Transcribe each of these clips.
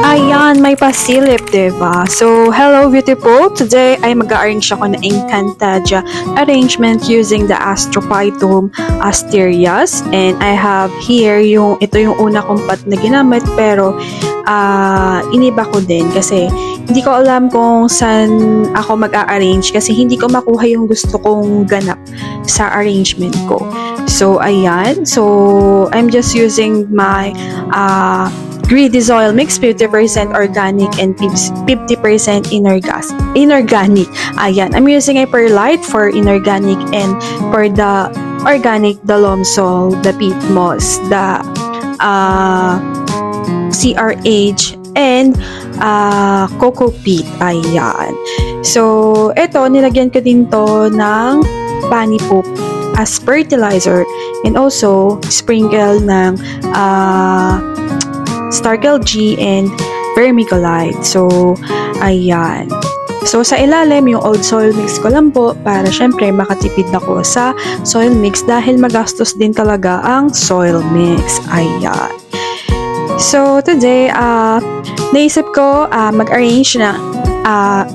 Ayan, may pasilip, diba? So, hello beautiful! Today ay mag-arrange ako ng Encantadia arrangement using the Astrophytum asterias. And I have here ito yung una kong pot na ginamit, pero iniba ko din kasi hindi ko alam kung saan ako mag-a-arrange kasi hindi ko makuha yung gusto kong ganap sa arrangement ko. So, ayan. So, I'm just using my Greedy Soil Mix, 50% organic and 50% inorganic. Ayan, I'm using a perlite for inorganic, and for the organic, the Lomsol, the peat moss, the CRH, and cocoa peat. Ayan. So, ito, nilagyan ko din to ng bunny poop as fertilizer, and also sprinkle ng Starkel G and vermiculite. So, ayan. So, sa ilalim, yung old soil mix ko lang po para syempre makatipid ako sa soil mix dahil magastos din talaga ang soil mix. Ayan. So, today, naisip ko mag-arrange na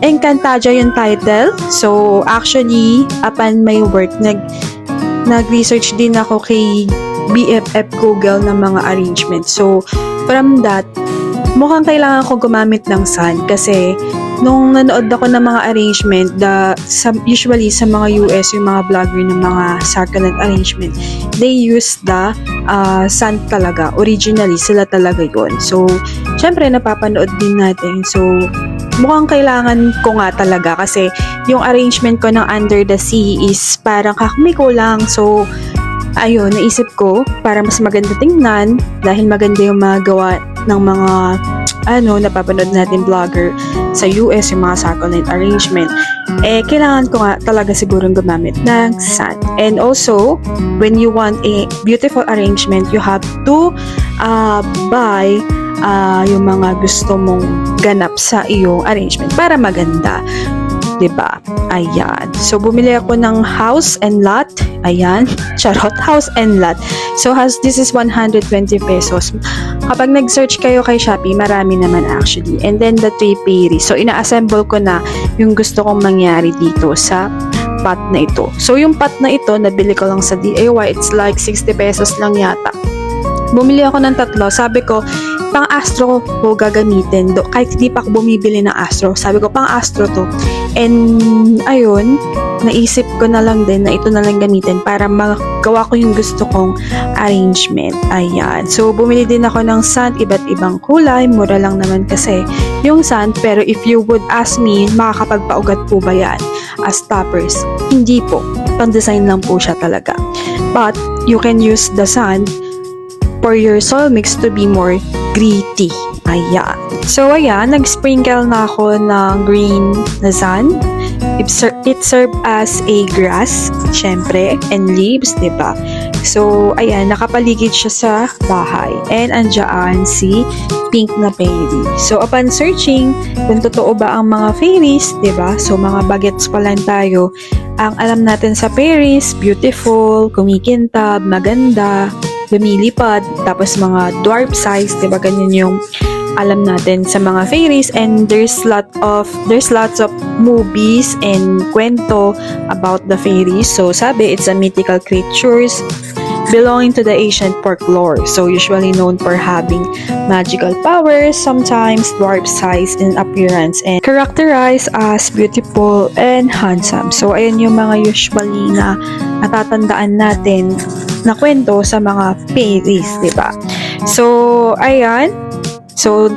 Encantadia yung title. So, actually, upon my work, nag-research din ako kay BFF Google ng mga arrangement. So, from that, mukhang kailangan ko gumamit ng sand kasi nung nanood ako ng mga arrangement, usually sa mga US, yung mga vlogger ng mga succulent arrangement, they use the sand talaga. Originally, sila talaga yun. So, syempre, napapanood din natin. So, mukhang kailangan ko nga talaga kasi yung arrangement ko ng Under the Sea is parang kulang. So, ayun, naisip ko para mas maganda tingnan dahil maganda yung mga gawa ng mga napapanood natin vlogger sa US, yung mga succulent arrangement, kailangan ko nga talaga sigurong gumamit ng sand. And also, when you want a beautiful arrangement, you have to buy yung mga gusto mong ganap sa iyong arrangement para maganda. Diba? Ayan. So, bumili ako ng house and lot. Ayan. Charot. House and lot. So, this is 120 pesos. Kapag nag-search kayo kay Shopee, marami naman actually. And then, the 3 fairies. So, ina-assemble ko na yung gusto kong mangyari dito sa pot na ito. So, yung pot na ito, nabili ko lang sa DIY. It's like 60 pesos lang yata. Bumili ako ng 3. Sabi ko, pang astro ko gagamitin. Kahit hindi pa ako bumibili ng astro, sabi ko, pang astro to. And, ayun, naisip ko na lang din na ito na lang gamitin para magawa ko yung gusto kong arrangement. Ayan. So, bumili din ako ng sand, iba't ibang kulay. Mura lang naman kasi yung sand. Pero if you would ask me, makakapagpaugat po ba yan as toppers? Hindi po. Pang-design lang po siya talaga. But, you can use the sand for your soil mix to be more gritty. Ayan. So, ayan, nag-sprinkle na ako ng green na sand. It served as a grass, syempre, and leaves, diba? So, ayan, nakapaligid siya sa bahay. And andyan si pink na fairy. So, upon searching, kung totoo ba ang mga fairies, diba? So, mga bagets pa lang tayo. Ang alam natin sa fairies, beautiful, kumikintab, maganda, lumilipad, tapos mga dwarf size, diba? Ganyan yung alam natin sa mga fairies, and there's lots of movies and kwento about the fairies. So, sabi, it's a mythical creatures belonging to the ancient folklore. So, usually known for having magical powers, sometimes dwarf size in appearance, and characterized as beautiful and handsome. So, ayan yung mga usually na natatandaan natin na kwento sa mga fairies, diba? So, ayan. So,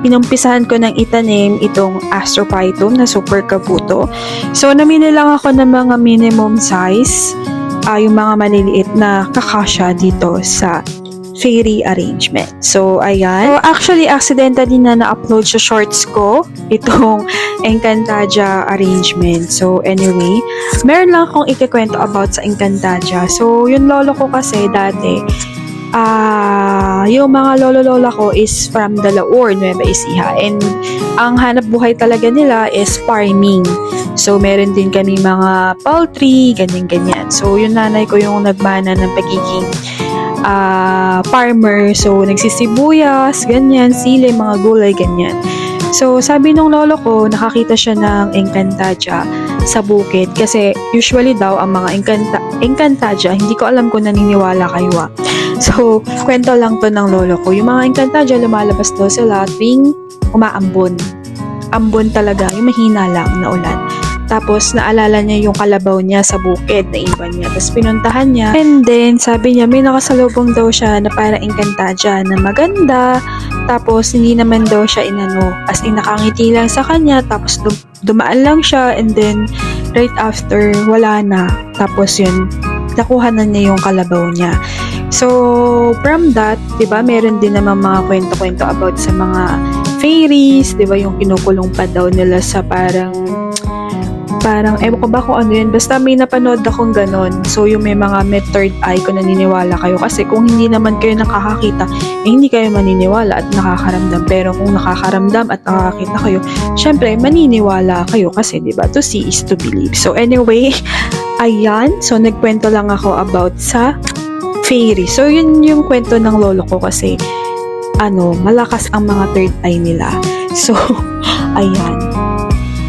pinumpisahan ko ng itanim itong Astrophytum na super kabuto. So, namili lang ako ng mga minimum size, yung mga maliliit na kakasya dito sa fairy arrangement. So, ayan. So, actually, accidentally na na-upload sa shorts ko itong Encantadia arrangement. So, anyway, meron lang akong ikikwento about sa Encantadia. So, yung lolo ko kasi dati, yung mga lolo-lola ko is from Dalaur, Nueva Ecija. And ang hanap buhay talaga nila is farming. So, meron din kami mga poultry, ganyan-ganyan. So, yung nanay ko yung nagmana ng pagiging farmer. So, nagsisibuyas, ganyan, sili, mga gulay, ganyan. So, sabi nung lolo ko, nakakita siya ng Encantadia sa bukid. Kasi, usually daw, ang mga Encantadia, hindi ko alam kung naniniwala kayo. So, kwento lang to ng lolo ko. Yung mga Encantadia, lumalabas daw sila tuwing umaambon. Ambon talaga, yung mahina lang na ulan. Tapos, naalala niya yung kalabaw niya sa bukid na iwan niya. Tapos, pinuntahan niya. And then, sabi niya, may nakasalubong daw siya na parang Encantadia na maganda. Tapos, hindi naman daw siya inano. As in, nakangiti lang sa kanya. Tapos, dumaan lang siya. And then, right after, wala na. Tapos, yun, nakuha na niya yung kalabaw niya. So, from that, diba, meron din naman mga kwento-kwento about sa mga fairies. Diba, yung kinukulong pa daw nila sa parang ewan ko ba kung ano yun, basta may napanood akong ganon. So, yung may mga may third eye, kung naniniwala kayo. Kasi kung hindi naman kayo nakakakita, hindi kayo maniniwala at nakakaramdam. Pero kung nakakaramdam at nakakakita kayo, syempre, maniniwala kayo kasi, diba, to see is to believe. So, anyway, ayan. So, nagkwento lang ako about sa fairy. So, yun yung kwento ng lolo ko kasi, malakas ang mga third eye nila. So, ayan.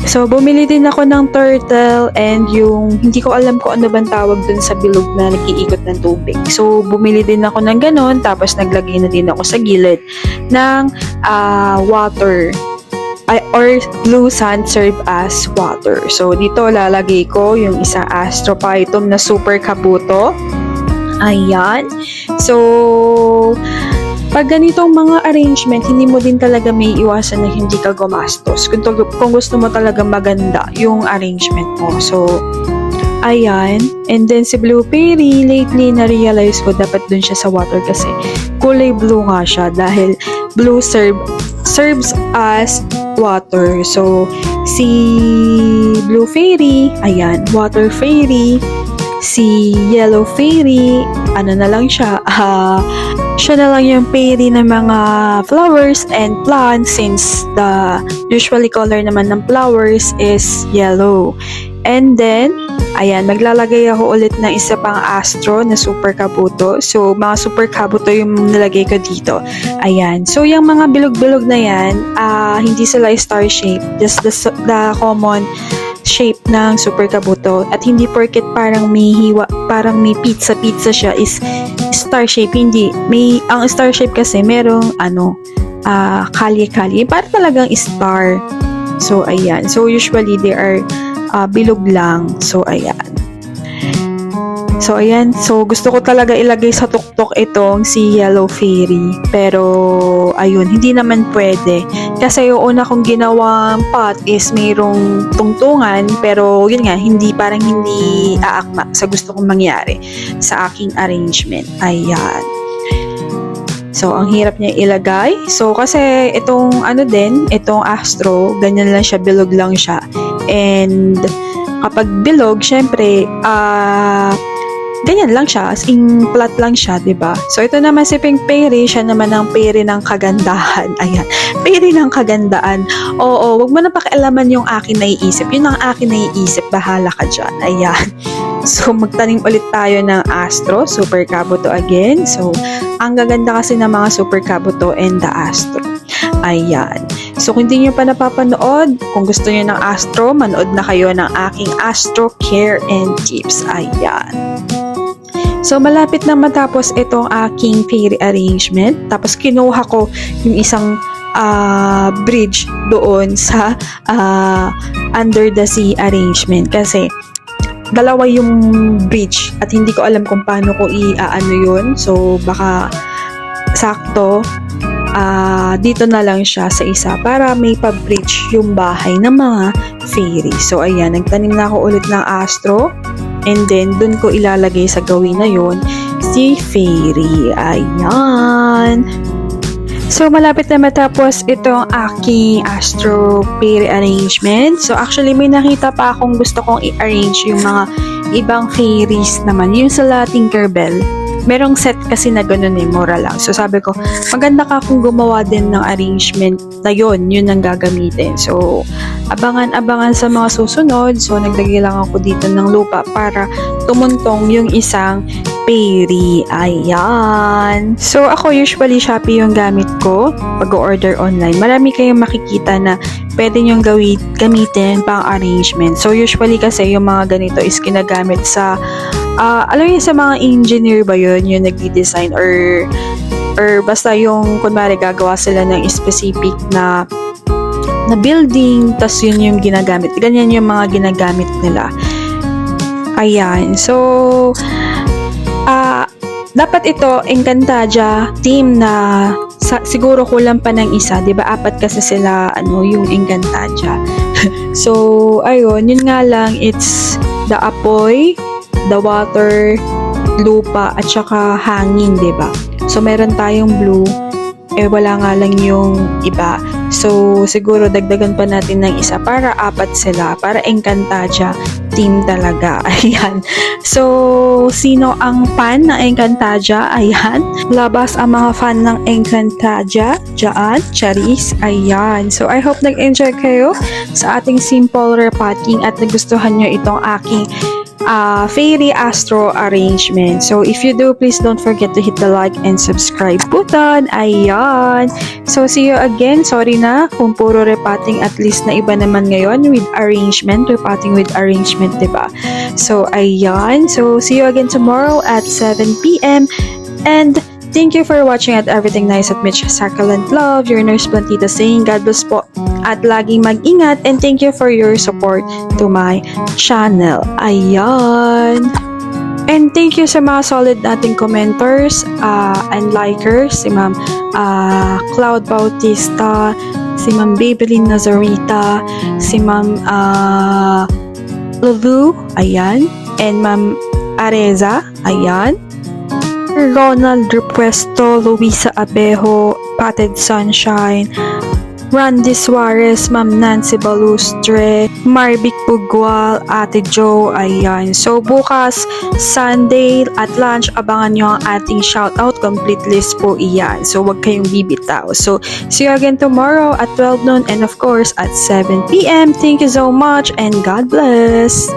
So, bumili din ako ng turtle and yung, hindi ko alam kung ano bang tawag dun sa bilog na nag-iikot ng tubig. So, bumili din ako ng ganon, tapos naglagay na din ako sa gilid ng water or blue sand serve as water. So, dito lalagay ko yung isang astrophytum na super kabuto. Ayan. So, pag ganitong mga arrangement, hindi mo din talaga may iwasan na hindi ka gumastos. Kung gusto mo talaga maganda yung arrangement mo. So, ayan. And then si Blue Fairy, lately na-realize ko dapat dun siya sa water kasi kulay blue nga siya dahil blue serves as water. So, si Blue Fairy, ayan, Water Fairy. Si Yellow Fairy, ano na lang siya, siya na lang yung fairy ng mga flowers and plants since the usually color naman ng flowers is yellow. And then, ayan, maglalagay ako ulit ng isa pang astro na super kabuto. So, mga super kabuto yung nilagay ko dito. Ayan. So, yung mga bilog-bilog na yan, hindi sila star shape. Just the common shape ng super kabuto at hindi porket parang may hiwa, parang may pizza siya is star shape. Hindi, ang star shape kasi merong kalye-kalye, parang talagang star. So ayan, so usually they are bilog lang. So ayan, so gusto ko talaga ilagay sa tuktok itong si Yellow Fairy, pero ayun, hindi naman pwede kasi yung una kong ginawang pot is mayroong tungtungan, pero yun nga, parang hindi aakma sa gusto kong mangyari sa aking arrangement. Ayan. So, ang hirap niya ilagay. So, kasi itong itong astro, ganyan lang siya, bilog lang siya. And kapag bilog, syempre, ganyan lang siya, as in flat lang siya, diba? So, ito naman si Pink Fairy, siya naman ang fairy ng kagandahan. Ayan, fairy ng kagandaan. Oo, wag mo na pakialaman yung akin naiisip. Yun ang akin naiisip, bahala ka dyan. Ayan. So, magtanim ulit tayo ng astro, super kabuto again. So, ang gaganda kasi ng mga super kabuto and the astro. Ayan. So, kung hindi nyo pa napapanood, kung gusto nyo ng astro, manood na kayo ng aking astro care and tips. Ayan. So, malapit na matapos itong aking fairy arrangement. Tapos, kinuha ko yung isang bridge doon sa under the sea arrangement. Kasi, dalawa yung bridge at hindi ko alam kung paano ko i-ano yun. So, baka sakto, dito na lang siya sa isa para may pa-bridge yung bahay ng mga fairy. So, ayan, nagtanim na ako ulit ng astro. And then, dun ko ilalagay sa gawin na yun, si fairy. Ayan. So, malapit na matapos itong aking astro fairy arrangement. So, actually, may nakita pa akong gusto kong i-arrange yung mga ibang fairies naman. Yung sila Tinkerbell. merong set kasi na ganun mura lang. So sabi ko, maganda ka kung gumawa din ng arrangement na yun ang gagamitin. So abangan sa mga susunod. So naglagay lang ako dito ng lupa para tumuntong yung isang fairy. Ayan. So ako usually Shopee yung gamit ko pag-order online. Marami kayong makikita na pwede nyong gamitin pang arrangement. So usually kasi yung mga ganito is ginagamit sa alam niyo sa mga engineer ba yun yung nagdi-design or basta yung kunwari gagawa sila ng specific na building, tas yun yung ginagamit. Ganyan yung mga ginagamit nila. Ayan. So dapat ito Encantadia team na siguro kulang pa ng isa, 'di ba? 4 kasi sila yung Encantadia. So ayun, yun nga lang, it's the apoy, the water, lupa, at saka hangin, 'di ba? So meron tayong blue, wala nga lang yung iba. So siguro dagdagan pa natin ng isa para 4 sila, para Encantadia team talaga. Ayan. So sino ang fan ng Encantadia? Ayan. Labas ang mga fan ng Encantadia dyan, Charis. Ayan. So I hope nag-enjoy kayo sa ating simple repotting at nagustuhan nyo itong aking fairy astro arrangement. So if you do, please don't forget to hit the like and subscribe button. Ayan. So see you again. Sorry na kung puro repotting, at least na iba naman ngayon with arrangement, repotting with arrangement, diba? So ayan. So see you again tomorrow at 7 p.m. and thank you for watching at Everything Nice at Mitch Succulent Love. Your nurse Plantita saying God bless po at laging mag-ingat, and thank you for your support to my channel. Ayan. And thank you sa mga solid nating commenters and likers. Si Ma'am Cloud Bautista, si Ma'am Babylin Nazarita, si Ma'am Lulu, ayan, and Ma'am Areza, ayan. Ronald Repuesto, Luisa Abejo, Patted Sunshine, Randy Suarez, Ma'am Nancy Balustre, Marvic Pugwal, Ate Joe, ayan. So bukas, Sunday at lunch, abangan nyo ang ating shoutout. Complete list po iyan. So wag kayong bibitaw. So see you again tomorrow at 12 noon and of course at 7 p.m. Thank you so much and God bless!